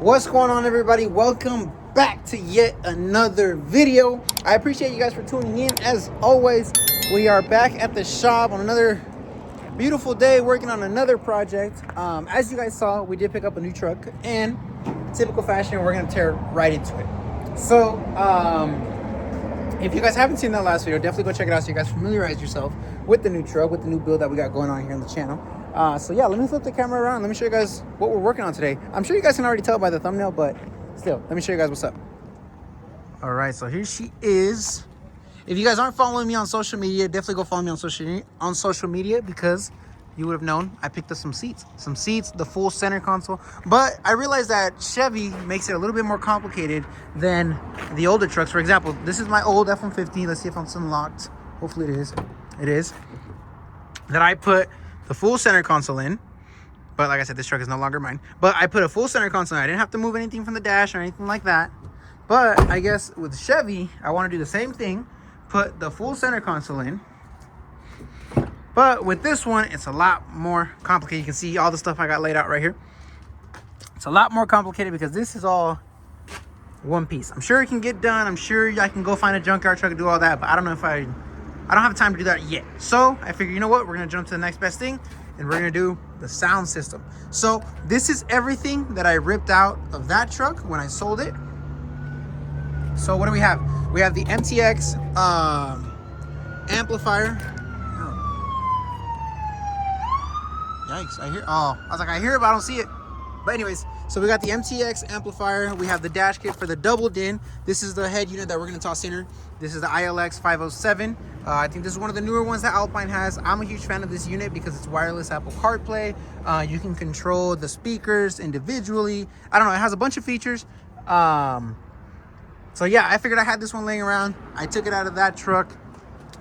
What's going on, everybody? Welcome back to yet another video. I appreciate you guys for tuning in. As always, we are back at the shop on another beautiful day working on another project. As you guys saw, we did pick up a new truck, and typical fashion, we're gonna tear right into it. So if you guys haven't seen that last video, definitely go check it out so you guys familiarize yourself with the new truck, with the new build that we got going on here on the channel. So yeah, let me flip the camera around. Let me show you guys what we're working on today. I'm sure you guys can already tell by the thumbnail, but still, let me show you guys what's up. All right, so here she is. If you guys aren't following me on social media, definitely go follow me on social media because you would have known I picked up some seats, the full center console. But I realized that Chevy makes it a little bit more complicated than the older trucks. For example, this is my old F-150. Let's see if it's unlocked. Hopefully it is. It is. That I put the full center console in, but like I said, this truck is no longer mine. But I put a full center console in. I didn't have to move anything from the dash or anything like that. But I guess with Chevy, I want to do the same thing, put the full center console in. But with this one, it's a lot more complicated. You can see all the stuff I got laid out right here. It's a lot more complicated because this is all one piece. I'm sure it can get done. I'm sure I can go find a junkyard truck and do all that, but I don't know if I don't have time to do that yet. So I figured, you know what? We're going to jump to the next best thing, and we're going to do the sound system. So this is everything that I ripped out of that truck when I sold it. So what do we have? We have the MTX amplifier. Yikes, I hear, oh, I was like, I hear it, but I don't see it. But anyways, so we got the MTX amplifier. We have the dash kit for the double din. This is the head unit that we're gonna toss in here. This is the ILX 507. I think this is one of the newer ones that Alpine has. I'm a huge fan of this unit because it's wireless Apple CarPlay. You can control the speakers individually. I don't know, it has a bunch of features. So yeah, I figured I had this one laying around. I took it out of that truck.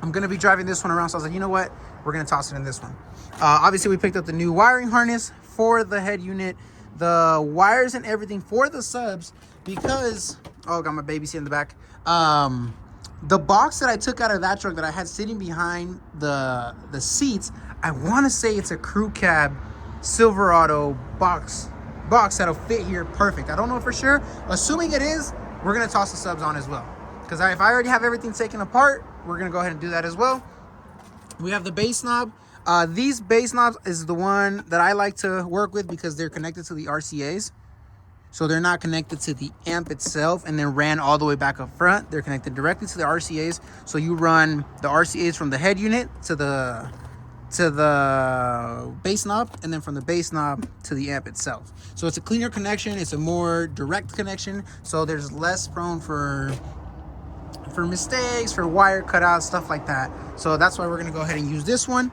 I'm gonna be driving this one around, so I was like, you know what? We're gonna toss it in this one. Obviously, we picked up the new wiring harness for the head unit, the wires and everything for the subs because, oh, got my baby seat in the back. The box that I took out of that truck that I had sitting behind the seats, I want to say it's a crew cab Silverado box that'll fit here perfect. I don't know for sure. Assuming it is, we're gonna toss the subs on as well. Because if I already have everything taken apart, we're gonna go ahead and do that as well. We have the bass knob. These bass knobs is the one that I like to work with because they're connected to the RCAs. So they're not connected to the amp itself and then ran all the way back up front. They're connected directly to the RCAs. So you run the RCAs from the head unit to the bass knob, and then from the bass knob to the amp itself. So it's a cleaner connection. It's a more direct connection. So there's less prone for mistakes, for wire cutouts, stuff like that. So that's why we're gonna go ahead and use this one.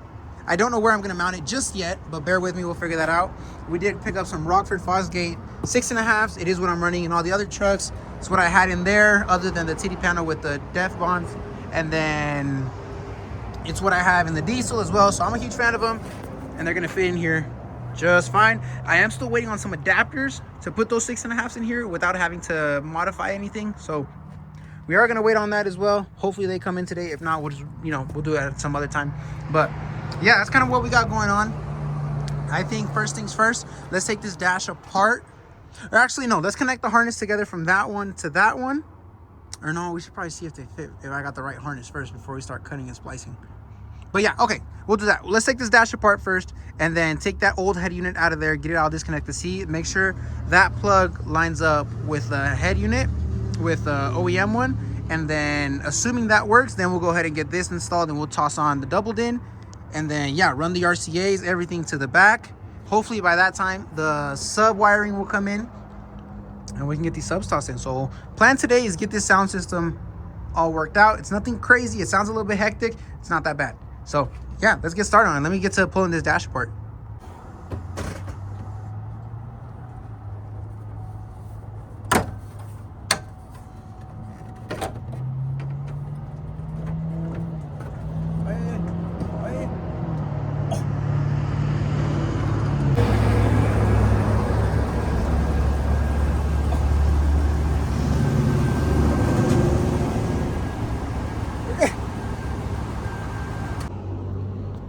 I don't know where I'm gonna mount it just yet, but bear with me, we'll figure that out. We did pick up some Rockford Fosgate 6.5s. It is what I'm running in all the other trucks. It's what I had in there, other than the TD panel with the def bonds, and then it's what I have in the diesel as well. So I'm a huge fan of them, and they're gonna fit in here just fine. I am still waiting on some adapters to put those 6.5s in here without having to modify anything. So we are gonna wait on that as well. Hopefully they come in today. If not, we'll just, we'll do it at some other time. But yeah, that's kind of what we got going on. I think first things first, let's take this dash apart. Or actually, no, let's connect the harness together from that one to that one. Or no, we should probably see if they fit, if I got the right harness first before we start cutting and splicing. But yeah, okay, we'll do that. Let's take this dash apart first and then take that old head unit out of there, get it all disconnected. See, make sure that plug lines up with the head unit, with the OEM one. And then assuming that works, then we'll go ahead and get this installed and we'll toss on the double din. And then, yeah, run the RCAs, everything to the back. Hopefully by that time, the sub wiring will come in and we can get these subs tossed in. So plan today is get this sound system all worked out. It's nothing crazy. It sounds a little bit hectic. It's not that bad. So yeah, let's get started on it. Let me get to pulling this dash apart.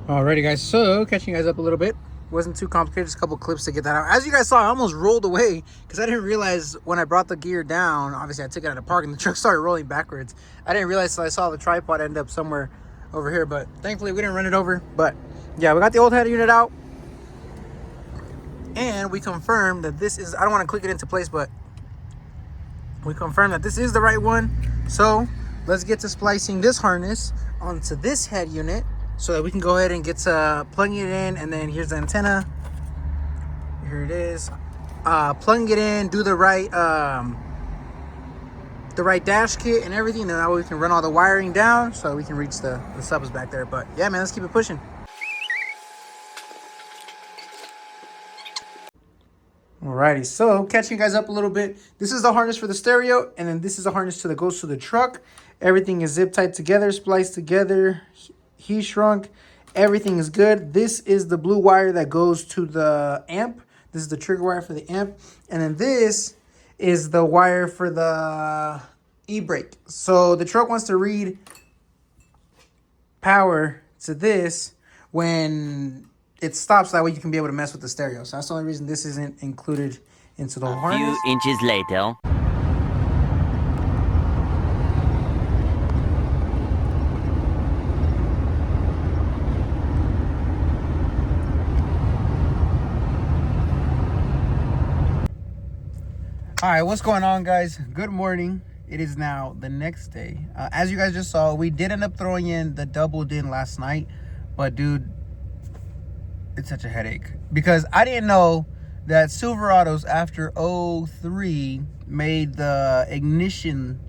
Alrighty guys, so catching you guys up a little bit. Wasn't too complicated, just a couple clips to get that out. As you guys saw, I almost rolled away because I didn't realize when I brought the gear down. Obviously, I took it out of park and the truck started rolling backwards. I didn't realize till I saw the tripod end up somewhere over here, but thankfully we didn't run it over. But yeah, we got the old head unit out, and we confirmed that this is, I don't want to click it into place, but we confirmed that this is the right one. So let's get to splicing this harness onto this head unit so that we can go ahead and get to plugging it in. And then here's the antenna. Here it is. Plugging it in, do the right dash kit and everything. And then that way we can run all the wiring down so we can reach the subs back there. But yeah, man, let's keep it pushing. Alrighty, so catching you guys up a little bit. This is the harness for the stereo, and then this is the harness that goes to the truck. Everything is zip tied together, spliced together, heat shrunk. Everything is good. This is the blue wire that goes to the amp. This is the trigger wire for the amp, and then this is the wire for the e-brake. So the truck wants to read power to this when it stops, that way you can be able to mess with the stereo. So that's the only reason this isn't included into the harness. A few inches later. All right, what's going on, guys? Good morning. It is now the next day. As you guys just saw, we did end up throwing in the double din last night, but dude, it's such a headache because I didn't know that Silverados after 03 made the ignition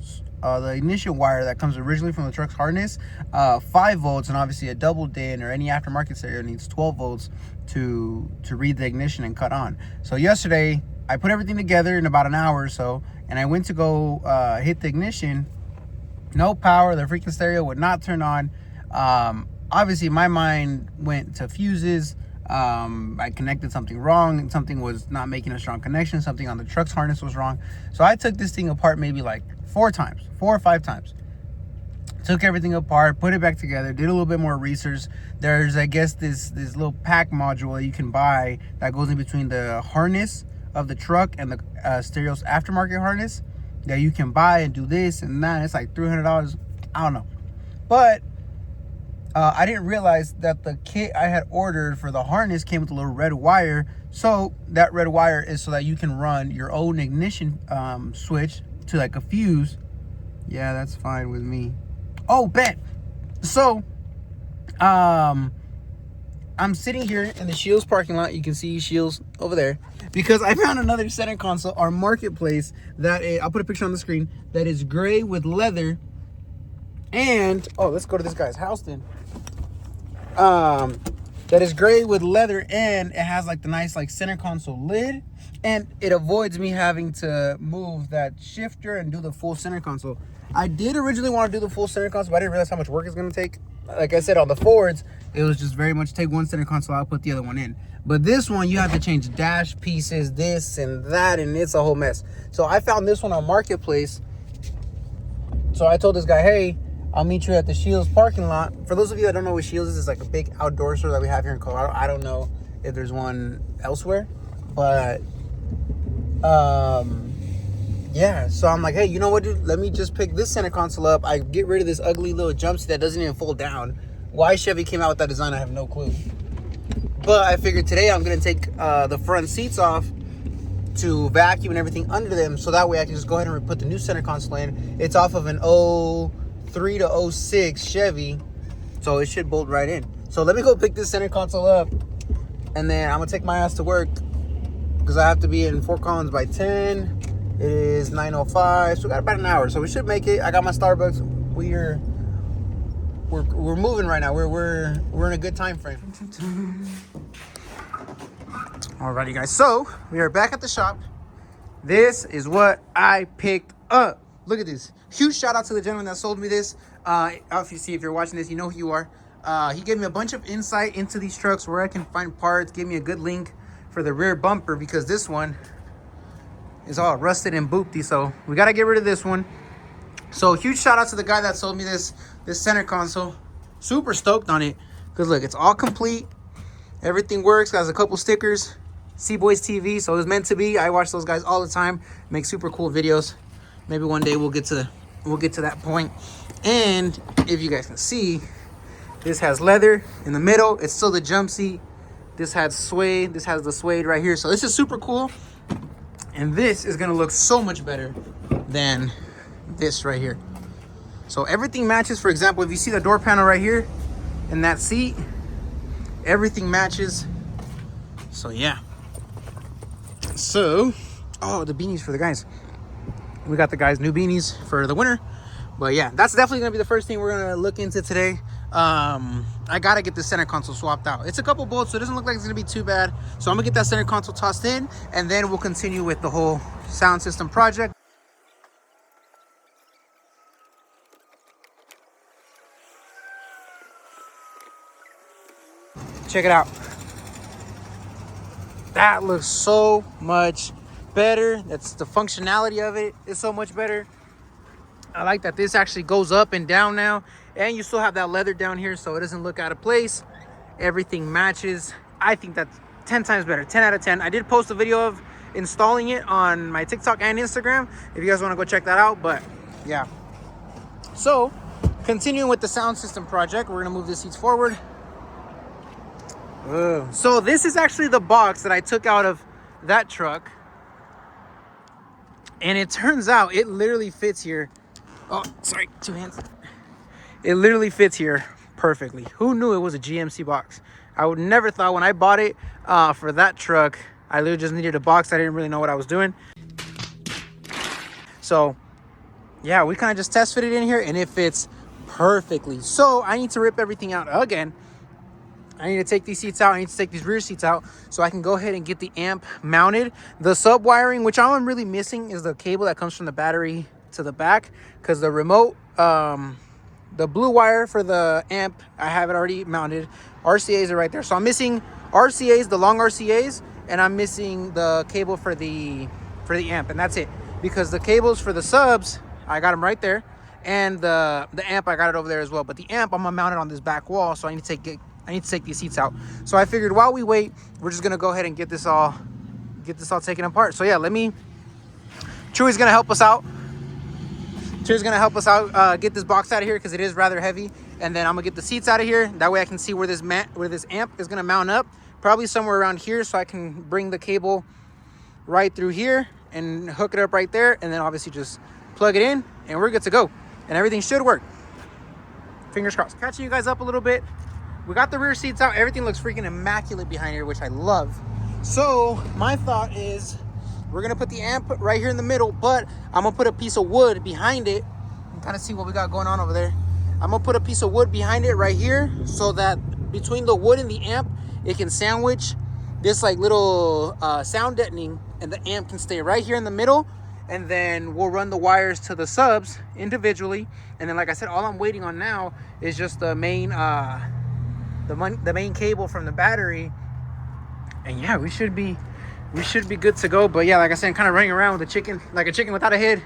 wire that comes originally from the truck's harness 5 volts, and obviously a double din or any aftermarket stereo needs 12 volts to read the ignition and cut on. So yesterday I put everything together in about an hour or so, and I went to go hit the ignition. No power. The freaking stereo would not turn on. Obviously my mind went to fuses. I connected something wrong. Something was not making a strong connection. Something on the truck's harness was wrong. So I took this thing apart maybe like 4 or 5 times. Took everything apart, put it back together, did a little bit more research. There's, I guess, this little pack module that you can buy that goes in between the harness of the truck and the stereo's aftermarket harness that you can buy and do this and that. It's like $300. I don't know. But I didn't realize that the kit I had ordered for the harness came with a little red wire. So that red wire is so that you can run your own ignition switch to like a fuse. Yeah, that's fine with me. Oh, bet. So I'm sitting here in the Shields parking lot. You can see Shields over there because I found another center console, our marketplace, that I'll put a picture on the screen, that is gray with leather. And oh, let's go to this guy's house then. That is gray with leather, and it has like the nice like center console lid, and it avoids me having to move that shifter and do the full center console. I did originally want to do the full center console, but I didn't realize how much work it's going to take. Like I said, on the Fords, it was just very much take one center console out, put the other one in. But this one, you have to change dash pieces, this and that, and it's a whole mess. So I found this one on Marketplace. So I told this guy, hey, I'll meet you at the Shields parking lot. For those of you that don't know what Shields is, it's like a big outdoor store that we have here in Colorado. I don't know if there's one elsewhere, but yeah. So I'm like, hey, you know what, dude? Let me just pick this center console up. I get rid of this ugly little jump seat that doesn't even fold down. Why Chevy came out with that design, I have no clue. But I figured today I'm gonna take the front seats off to vacuum and everything under them, so that way I can just go ahead and put the new center console in. It's off of an 03 to 06 Chevy, so it should bolt right in. So let me go pick this center console up, and then I'm gonna take my ass to work because I have to be in Fort Collins by 10. It is 9:05, so we got about an hour, so we should make it. I got my Starbucks. We're moving right now. We're in a good time frame. Alrighty, guys. So we are back at the shop. This is what I picked up. Look at this. Huge shout out to the gentleman that sold me this. Obviously, if you're watching this, you know who you are. He gave me a bunch of insight into these trucks, where I can find parts. Gave me a good link for the rear bumper because this one is all rusted and boopty. So we got to get rid of this one. So huge shout out to the guy that sold me this center console. Super stoked on it because look, it's all complete. Everything works. Got a couple stickers. C-Boys TV, so it's meant to be. I watch those guys all the time. Make super cool videos. Maybe one day we'll get to that point. And if you guys can see, this has leather in the middle. It's still the jump seat. This has suede. This has the suede right here. So this is super cool. And this is gonna look so much better than this right here. So everything matches. For example, if you see the door panel right here and that seat, everything matches. So yeah. So, oh, the beanies for the guys. We got the guys new beanies for the winter. But yeah, that's definitely gonna be the first thing we're gonna look into today. I gotta get the center console swapped out. It's a couple bolts, so it doesn't look like it's gonna be too bad. So I'm gonna get that center console tossed in, and then we'll continue with the whole sound system project. Check it out. That looks so much better. That's the functionality of it is so much better. I like that this actually goes up and down now, and you still have that leather down here, so it doesn't look out of place. Everything matches. I think that's 10 times better. 10 out of 10. I did post a video of installing it on my TikTok and Instagram if you guys want to go check that out. But yeah, so continuing with the sound system project, we're gonna move the seats forward. So this is actually the box that I took out of that truck, and it turns out it literally fits here. Oh, sorry, 2 hands. It literally fits here perfectly. Who knew it was a GMC box? I would never thought when I bought it for that truck, I literally just needed a box. I didn't really know what I was doing. So yeah, we kind of just test fit it in here, and it fits perfectly. So I need to rip everything out again. I need to take these seats out. I need to take these rear seats out so I can go ahead and get the amp mounted. The sub wiring, which all I'm really missing is the cable that comes from the battery to the back, because the remote, the blue wire for the amp, I have it already mounted. RCAs are right there. So I'm missing RCAs, the long RCAs, and I'm missing the cable for the amp, and that's it. Because the cables for the subs, I got them right there, and the amp, I got it over there as well. But the amp, I'm gonna mount it on this back wall, so I need to take these seats out. So I figured while we wait, we're just gonna go ahead and get this all taken apart. So yeah, Chewy's gonna help us out. Get this box out of here because it is rather heavy, and then I'm gonna get the seats out of here. That way I can see where this amp is gonna mount up, probably somewhere around here, so I can bring the cable right through here and hook it up right there, and then obviously just plug it in, and we're good to go, and everything should work. Fingers crossed. Catching you guys up a little bit. We got the rear seats out. Everything looks freaking immaculate behind here, which I love. So my thought is we're gonna put the amp right here in the middle, but I'm gonna put a piece of wood behind it and kind of see what we got going on over there. I'm gonna put a piece of wood behind it right here so that between the wood and the amp, it can sandwich this like little sound deadening, and the amp can stay right here in the middle. And then we'll run the wires to the subs individually. And then, like I said, all I'm waiting on now is just the main the main cable from the battery, and yeah, we should be good to go. But yeah, like I said, I'm kind of running around with a chicken without a head.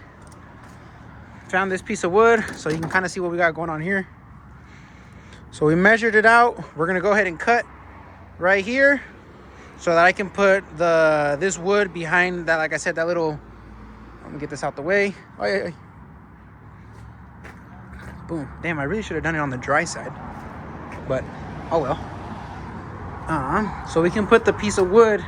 Found this piece of wood so you can kind of see what we got going on here. So we measured it out. We're gonna go ahead and cut right here so that I can put this wood behind that. Like I said, that little, let me get this out the way. Oh yeah. Boom. Damn, I really should have done it on the dry side, but oh well. So we can put the piece of wood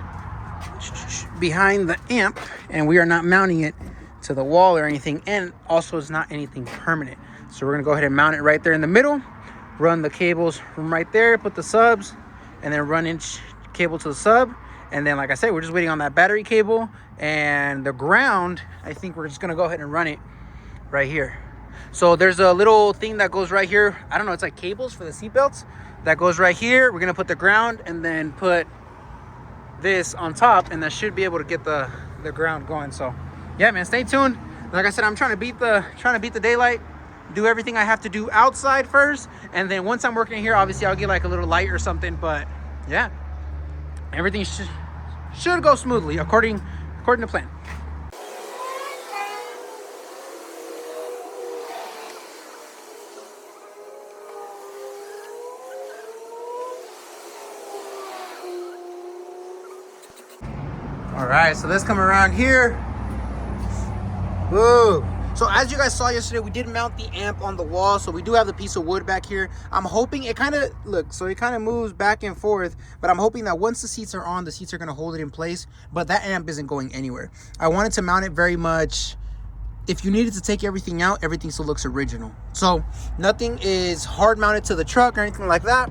behind the amp, and we are not mounting it to the wall or anything, and also it's not anything permanent. So we're gonna go ahead and mount it right there in the middle, run the cables from right there, put the subs, and then run each cable to the sub. And then, like I said, we're just waiting on that battery cable, and the ground, I think we're just gonna go ahead and run it right here. So there's a little thing that goes right here. I don't know, it's like cables for the seatbelts that goes right here. We're gonna put the ground and then put this on top, and that should be able to get the ground going. So yeah, man, stay tuned. Like I said, I'm trying to beat the daylight, do everything I have to do outside first, and then once I'm working here, obviously I'll get like a little light or something. But yeah, everything should go smoothly according to plan. All right, so let's come around here. Whoa. So as you guys saw yesterday, we did mount the amp on the wall. So we do have the piece of wood back here. I'm hoping it kind of, look, so it kind of moves back and forth, but I'm hoping that once the seats are on, the seats are going to hold it in place, but that amp isn't going anywhere. I wanted to mount it very much. If you needed to take everything out, everything still looks original. So nothing is hard mounted to the truck or anything like that.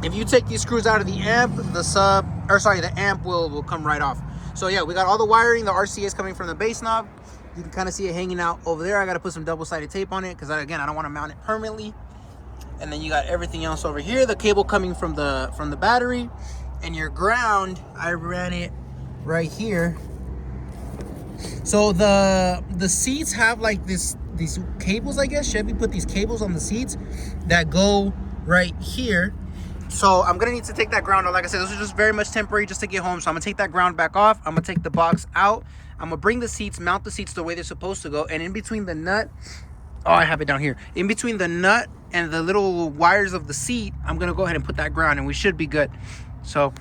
If you take these screws out of the amp, the amp will come right off. So yeah, we got all the wiring. The RCA is coming from the bass knob. You can kind of see it hanging out over there. I got to put some double-sided tape on it because, again, I don't want to mount it permanently. And then you got everything else over here. The cable coming from the battery. And your ground, I ran it right here. So the seats have like these cables, I guess. Chevy put these cables on the seats that go right here. So I'm gonna need to take that ground out. Like I said, this is just very much temporary just to get home. So I'm gonna take that ground back off. I'm gonna take the box out. I'm gonna bring the seats, mount the seats the way they're supposed to go. And in between the nut, oh, I have it down here. In between the nut and the little wires of the seat, I'm gonna go ahead and put that ground and we should be good. So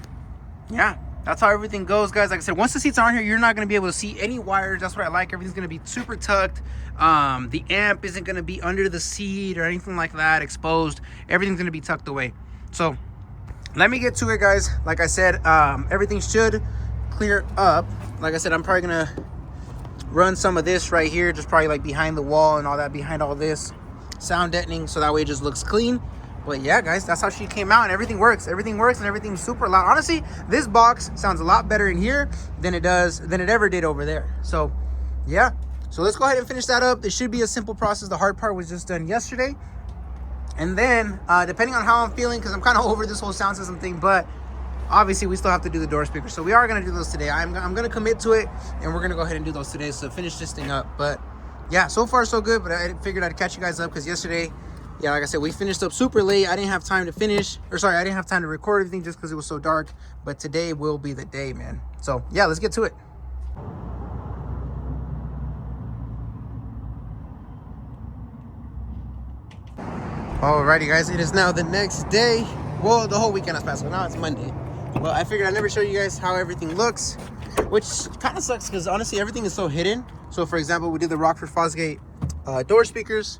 yeah, that's how everything goes, guys. Like I said, once the seats are on here, you're not gonna be able to see any wires. That's what I like. Everything's gonna be super tucked. The amp isn't gonna be under the seat or anything like that, exposed. Everything's gonna be tucked away. So let me get to it, guys. Like I said, everything should clear up. Like I said, I'm probably gonna run some of this right here, just probably like behind the wall and all that, behind all this sound deadening, so that way it just looks clean. But yeah, guys, that's how she came out, and everything works and everything's super loud. Honestly, this box sounds a lot better in here than it ever did over there. So yeah, so let's go ahead and finish that up. It should be a simple process. The hard part was just done yesterday. And then, depending on how I'm feeling, because I'm kind of over this whole sound system thing, but obviously we still have to do the door speakers. So we are going to do those today. I'm going to commit to it, and we're going to go ahead and do those today. So finish this thing up. But yeah, so far so good. But I figured I'd catch you guys up because yesterday, yeah, like I said, we finished up super late. I didn't have time to finish, I didn't have time to record everything just because it was so dark. But today will be the day, man. So yeah, let's get to it. Alrighty, guys, it is now the next day. Well, the whole weekend has passed, so now it's Monday. Well, I figured I'd never show you guys how everything looks, which kind of sucks because honestly, everything is so hidden. So for example, we did the Rockford Fosgate door speakers.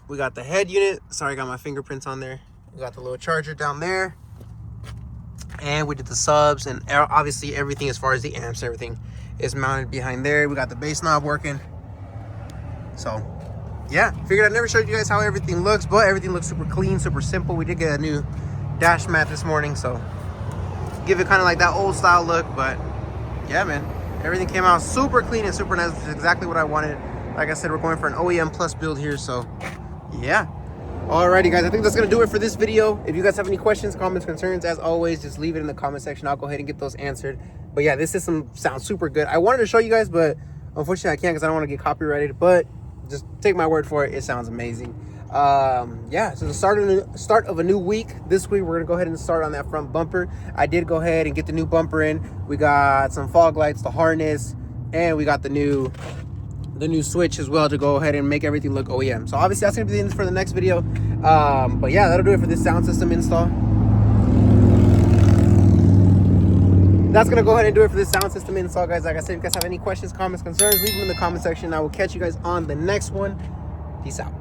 We got the head unit. Sorry, I got my fingerprints on there. We got the little charger down there. And we did the subs, and obviously everything as far as the amps, everything is mounted behind there. We got the bass knob working. So yeah, figured I'd never show you guys how everything looks, but everything looks super clean, super simple. We did get a new dash mat this morning, so give it kind of like that old style look. But yeah, man, everything came out super clean and super nice, which is exactly what I wanted. Like I said, we're going for an OEM plus build here, so yeah. Alrighty, guys, I think that's gonna do it for this video. If you guys have any questions, comments, concerns, as always, just leave it in the comment section. I'll go ahead and get those answered. But yeah, this system sounds super good. I wanted to show you guys, but unfortunately I can't because I don't want to get copyrighted. But just take my word for it, it sounds amazing. Yeah, so the start of a new week. This week we're gonna go ahead and start on that front bumper. I did go ahead and get the new bumper in. We got some fog lights, the harness, and we got the new switch as well to go ahead and make everything look OEM. So obviously that's gonna be the end for the next video. But yeah, that'll do it for this sound system install. That's gonna go ahead and do it for this sound system install, guys. Like I said, if you guys have any questions, comments, concerns, leave them in the comment section. I will catch you guys on the next one. Peace out.